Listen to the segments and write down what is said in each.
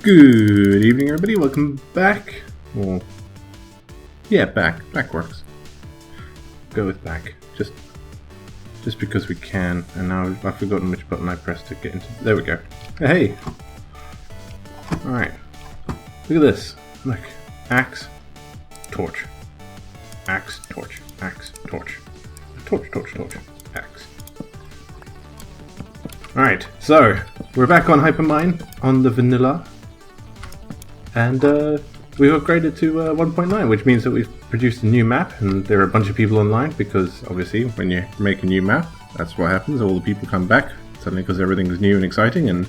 Good evening, everybody. Welcome back. Well, yeah, back. Back works. Go with back. Just because we can. And now I've forgotten which button I pressed to get into. There we go. Hey. All right. Look at this. Look. Axe, torch, axe, torch, axe, torch, torch, torch, torch, axe. All right. So we're back on Hypermine on the vanilla. And we've upgraded to 1.9, which means that we've produced a new map, and there are a bunch of people online, because obviously when you make a new map, that's what happens. All the people come back suddenly because everything is new and exciting and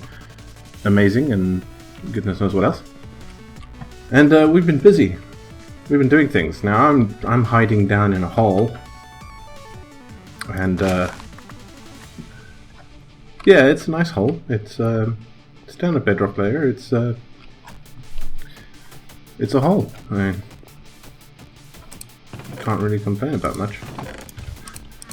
amazing and goodness knows what else. And we've been busy. We've been doing things. Now I'm hiding down in a hole, and yeah, it's a nice hole. It's down a bedrock layer. It's a hole. I mean, can't really complain about much.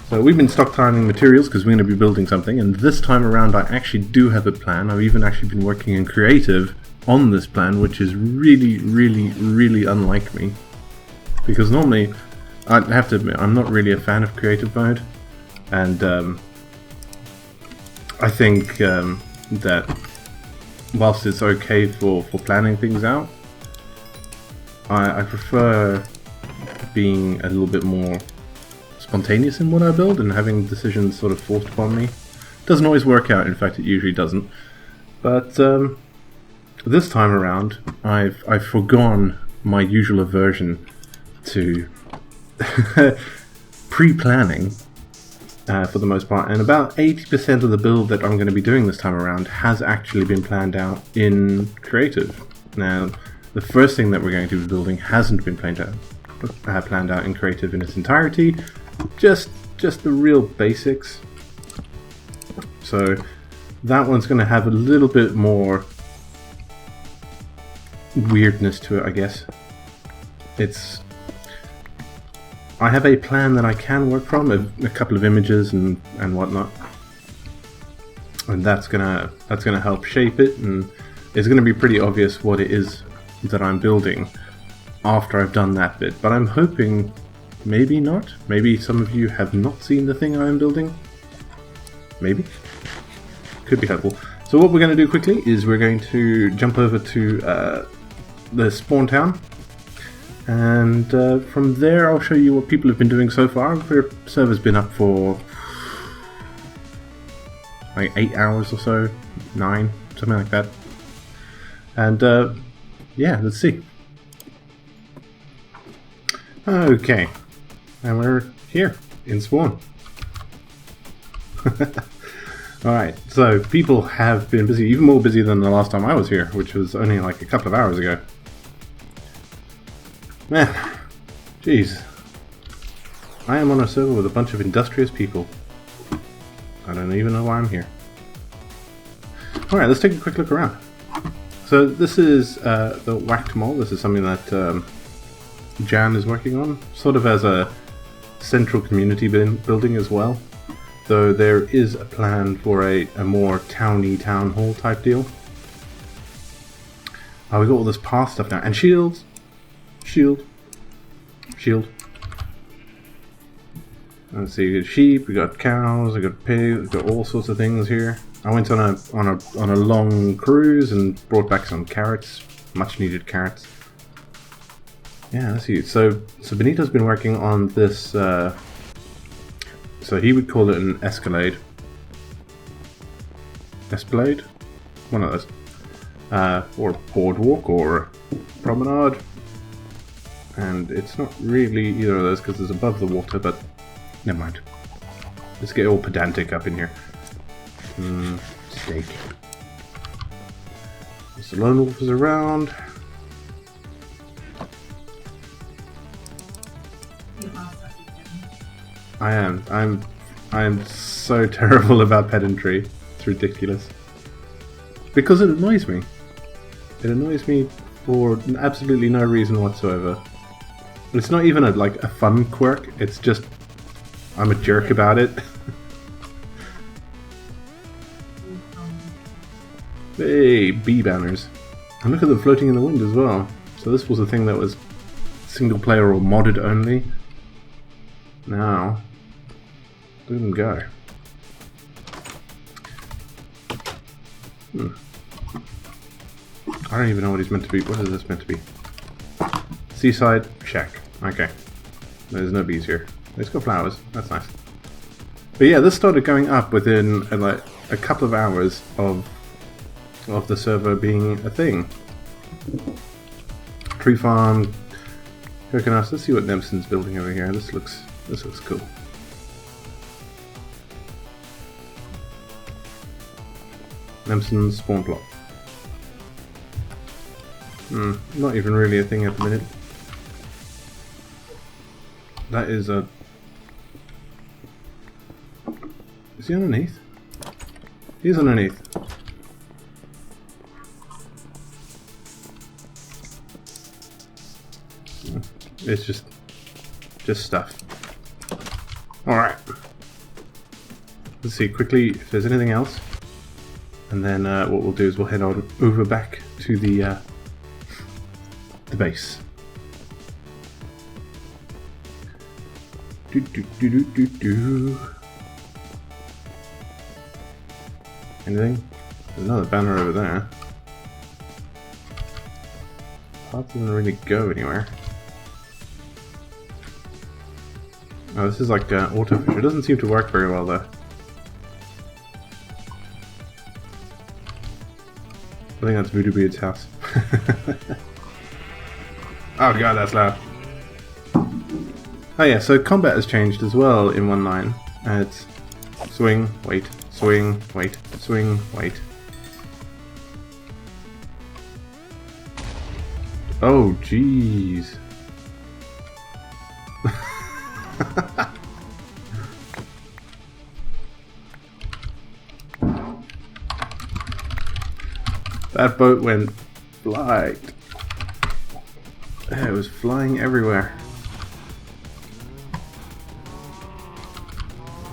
So we've been stockpiling materials because we're going to be building something, and this time around I actually do have a plan. I've even actually been working in creative on this plan, which is really, really, really unlike me. Because normally, I have to admit, I'm not really a fan of creative mode, and I think that whilst it's okay for planning things out, I prefer being a little bit more spontaneous in what I build and having decisions sort of forced upon me. Doesn't always work out, in fact it usually doesn't. But this time around I've forgone my usual aversion to pre-planning for the most part, and about 80% of the build that I'm going to be doing this time around has actually been planned out in creative. Now, the first thing that we're going to be building hasn't been planned out in creative in its entirety, just the real basics. So that one's going to have a little bit more weirdness to it, I guess. I have a plan that I can work from, a couple of images and whatnot, and that's gonna help shape it, and it's gonna be pretty obvious what it is that I'm building after I've done that bit. But I'm hoping maybe not. Maybe some of you have not seen the thing I'm building. Maybe. Could be helpful. So what we're going to do quickly is we're going to jump over to the spawn town, and from there I'll show you what people have been doing so far. The server's been up for like 8 hours or so, 9, something like that. And yeah, let's see. Okay, and we're here in spawn. Alright, so people have been busy, even more busy than the last time I was here, which was only like a couple of hours ago. Man, jeez. I am on a server with a bunch of industrious people. I don't even know why I'm here. Alright, let's take a quick look around. So this is the whacked mole. This is something that Jan is working on, sort of as a central community building as well. Though there is a plan for a more towny town hall type deal. We got all this path stuff now, and shields, shield. Let's see, we got sheep, we got cows, we got pigs, we got all sorts of things here. I went on a long cruise and brought back some carrots, much needed carrots. Yeah, let's see. So Benito's been working on this. So he would call it an escalade. Escalade? One of those. Or boardwalk or promenade. And it's not really either of those because it's above the water, but never mind. Let's get all pedantic up in here. Steak. The lone wolf is around. I am so terrible about pedantry. It's ridiculous. Because it annoys me. It annoys me for absolutely no reason whatsoever. It's not even a fun quirk. It's just I'm a jerk about it. Hey, bee banners. And look at them floating in the wind as well. So this was a thing that was single player or modded only. Now, look at them go. I don't even know what he's meant to be. What is this meant to be? Seaside? Check. Okay. There's no bees here. It's got flowers. That's nice. But yeah, this started going up within like a couple of hours of the server being a thing. Tree farm, coconuts. Let's see what Nempson's building over here. This looks cool. Nempson's spawn plot. Not even really a thing at the minute. That is a... Is he underneath? He's underneath. It's just stuff. Alright. Let's see quickly if there's anything else. And then what we'll do is we'll head on over back to the base. Anything? There's another banner over there. Path doesn't really go anywhere. Oh, this is like auto fish. It doesn't seem to work very well though. I think that's Voodoo Beard's house. Oh god, that's loud. Oh yeah, so combat has changed as well in 1.9. It's swing, wait, swing, wait, swing, wait. Oh jeez. That boat went flight. It was flying everywhere.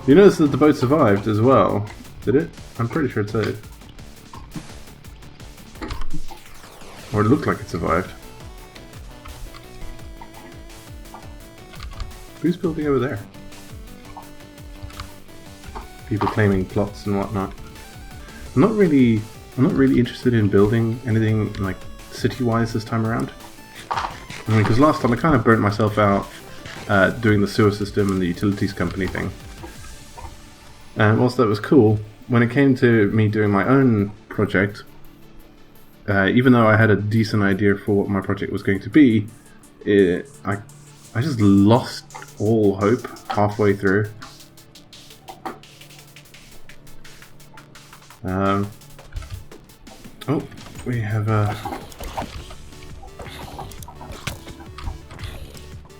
You notice that the boat survived as well, did it? I'm pretty sure it did. Or it looked like it survived. Who's building over there? People claiming plots and whatnot. I'm not really interested in building anything like city-wise this time around. I mean, because last time I kind of burnt myself out doing the sewer system and the utilities company thing. And whilst that was cool, when it came to me doing my own project, even though I had a decent idea for what my project was going to be, I just lost all hope halfway through. Oh, we have a...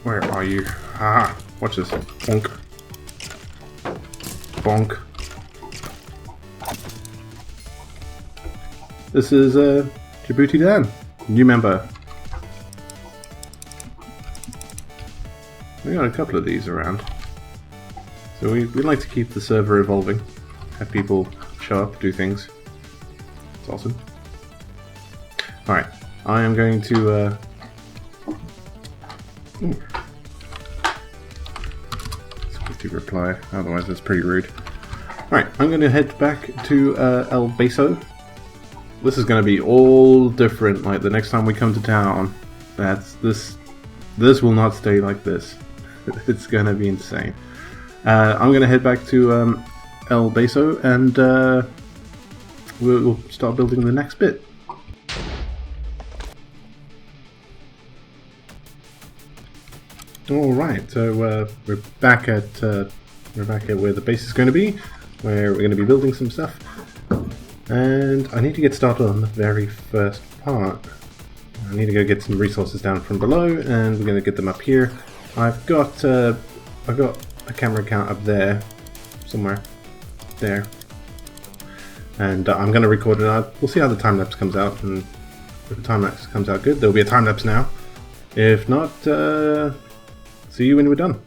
Where are you? Ah, watch this. Bonk. Bonk. This is Djibouti Dan, new member. We got a couple of these around. So we like to keep the server evolving. Have people show up, do things. It's awesome. Alright, I am going to... Let's reply, otherwise that's pretty rude. Alright, I'm going to head back to El Beso. This is going to be all different, like the next time we come to town. This will not stay like this. It's going to be insane. I'm going to head back to El Beso and we'll start building the next bit. Alright, so we're back at where the base is going to be, where we're going to be building some stuff. And I need to get started on the very first part. I need to go get some resources down from below, and we're going to get them up here. I've got a camera account up there, somewhere, there. And I'm going to record it out. We'll see how the time lapse comes out, and if the time lapse comes out good, there'll be a time lapse now. If not, see you when we're done.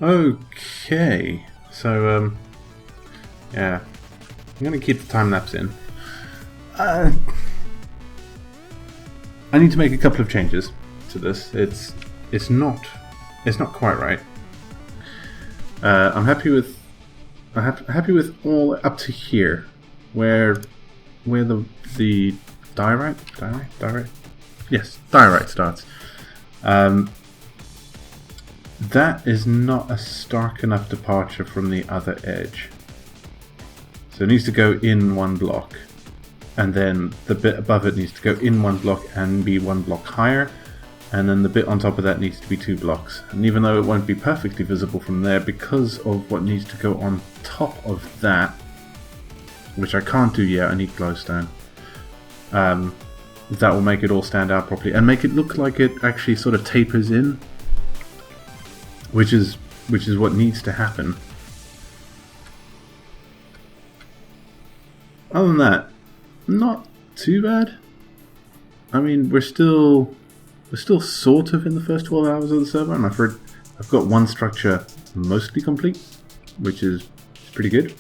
Okay, so yeah, I'm gonna keep the time lapse in. I need to make a couple of changes to this. It's not quite right. I'm happy with all up to here, where the diorite starts. That is not a stark enough departure from the other edge. So it needs to go in one block. And then the bit above it needs to go in one block and be one block higher. And then the bit on top of that needs to be 2 blocks. And even though it won't be perfectly visible from there, because of what needs to go on top of that, which I can't do yet, I need glowstone. That will make it all stand out properly and make it look like it actually sort of tapers in. Which is what needs to happen. Other than that, not too bad. I mean, we're still sort of in the first 12 hours of the server, and I've got one structure mostly complete, which is pretty good.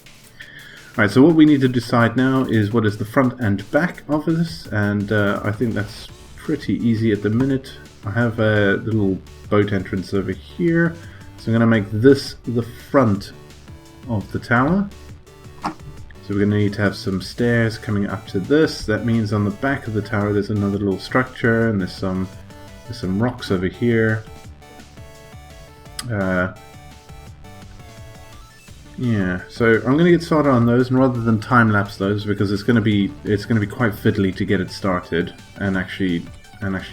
Alright, so what we need to decide now is what is the front and back of this, and I think that's pretty easy at the minute. I have a little boat entrance over here, so I'm going to make this the front of the tower. So we're going to need to have some stairs coming up to this. That means on the back of the tower there's another little structure, and there's some rocks over here. Yeah, so I'm going to get started on those, and rather than time lapse those, because it's going to be quite fiddly to get it started and actually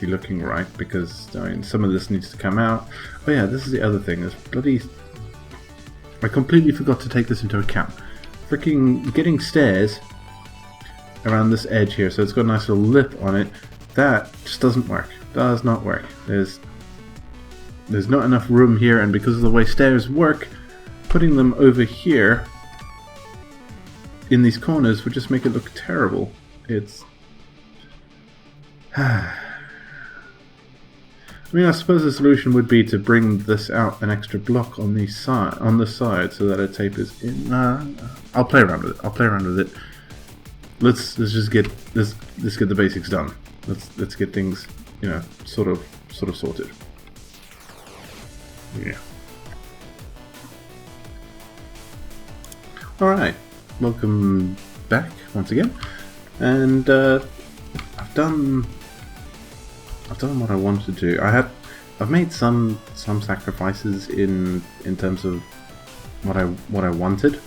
looking right, because I mean, some of this needs to come out. Oh yeah, this is the other thing. I completely forgot to take this into account. Freaking getting stairs around this edge here, so it's got a nice little lip on it. That just doesn't work. Does not work. There's not enough room here, and because of the way stairs work, putting them over here in these corners would just make it look terrible. It's I mean, I suppose the solution would be to bring this out an extra block on the side, so that it tapers in. I'll play around with it. Let's just get the basics done. Let's get things, you know, sort of sorted. Yeah. All right. Welcome back once again, and I've done what I wanted to do. I've made some sacrifices in terms of what I wanted,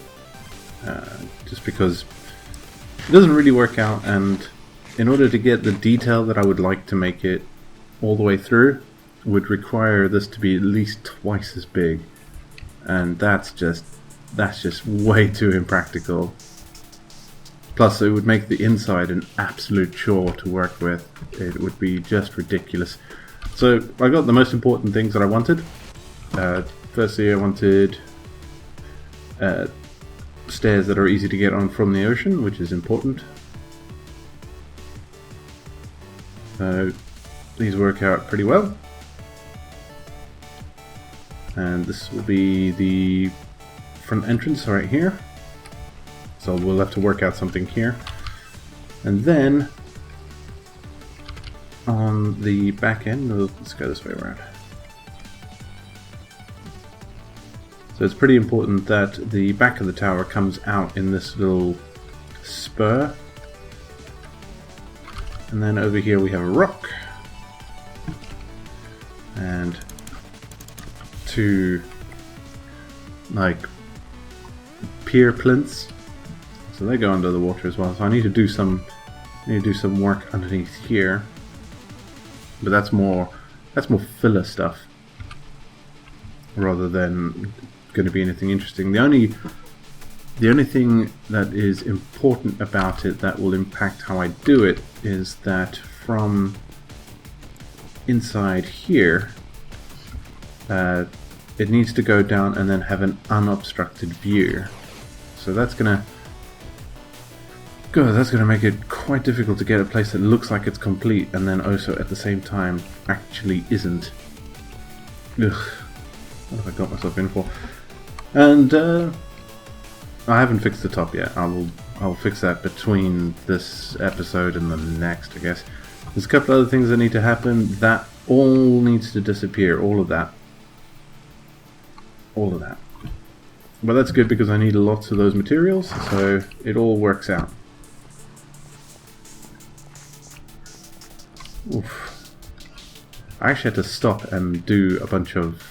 just because it doesn't really work out, and in order to get the detail that I would like to make it all the way through, would require this to be at least twice as big, and that's just way too impractical. Plus, it would make the inside an absolute chore to work with. It would be just ridiculous. So I got the most important things that I wanted. Firstly, I wanted stairs that are easy to get on from the ocean, which is important. So these work out pretty well. And this will be the front entrance right here. So we'll have to work out something here. And then on the back end, let's go this way around. So it's pretty important that the back of the tower comes out in this little spur. And then over here we have a rock. And 2 like pier plinths. So they go under the water as well. So I need to do some work underneath here. But that's more filler stuff rather than going to be anything interesting. The only thing that is important about it that will impact how I do it is that from inside here, it needs to go down and then have an unobstructed view. So that's gonna make it quite difficult to get a place that looks like it's complete and then also at the same time actually isn't. Ugh. What have I got myself in for? And I haven't fixed the top yet. I'll fix that between this episode and the next, I guess. There's a couple other things that need to happen. That all needs to disappear. All of that. All of that. But that's good because I need lots of those materials, so it all works out. Oof. I actually had to stop and do a bunch of...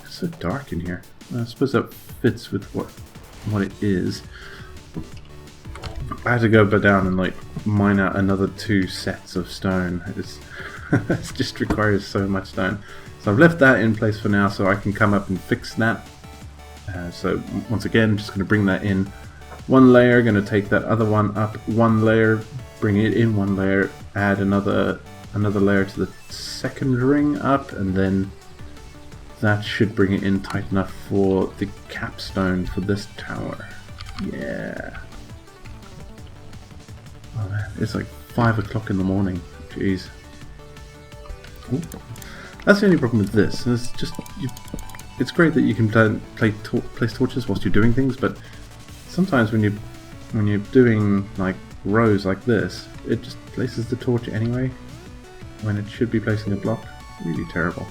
It's so dark in here. I suppose that fits with what it is. I had to go back down and like mine out another 2 sets of stone. It just requires so much stone. So I've left that in place for now so I can come up and fix that. So once again, just going to bring that in 1 layer, going to take that other one up 1 layer, bring it in 1 layer, add another layer to the second ring up, and then that should bring it in tight enough for the capstone for this tower. Yeah. Oh man, it's like 5 o'clock in the morning. Jeez. Ooh. That's the only problem with this. It's just it's great that you can place torches whilst you're doing things, but sometimes when you're doing like rows like this, it just places the torch anyway when it should be placing a block. Really terrible.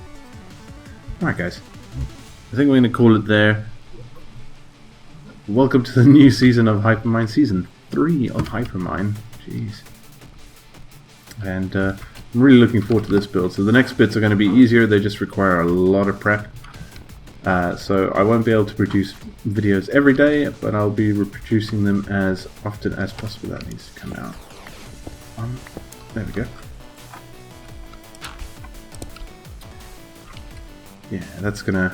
Alright guys, I think we're going to call it there. Welcome to the new season of Hypermine, season 3 of Hypermine. Jeez. And I'm really looking forward to this build. So the next bits are going to be easier, they just require a lot of prep. So I won't be able to produce videos every day, but I'll be reproducing them as often as possible. That needs to come out. There we go. Yeah, that's gonna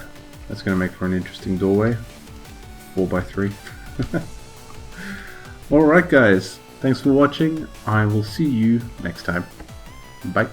make for an interesting doorway. 4x3. Alright guys, thanks for watching. I will see you next time. Bye.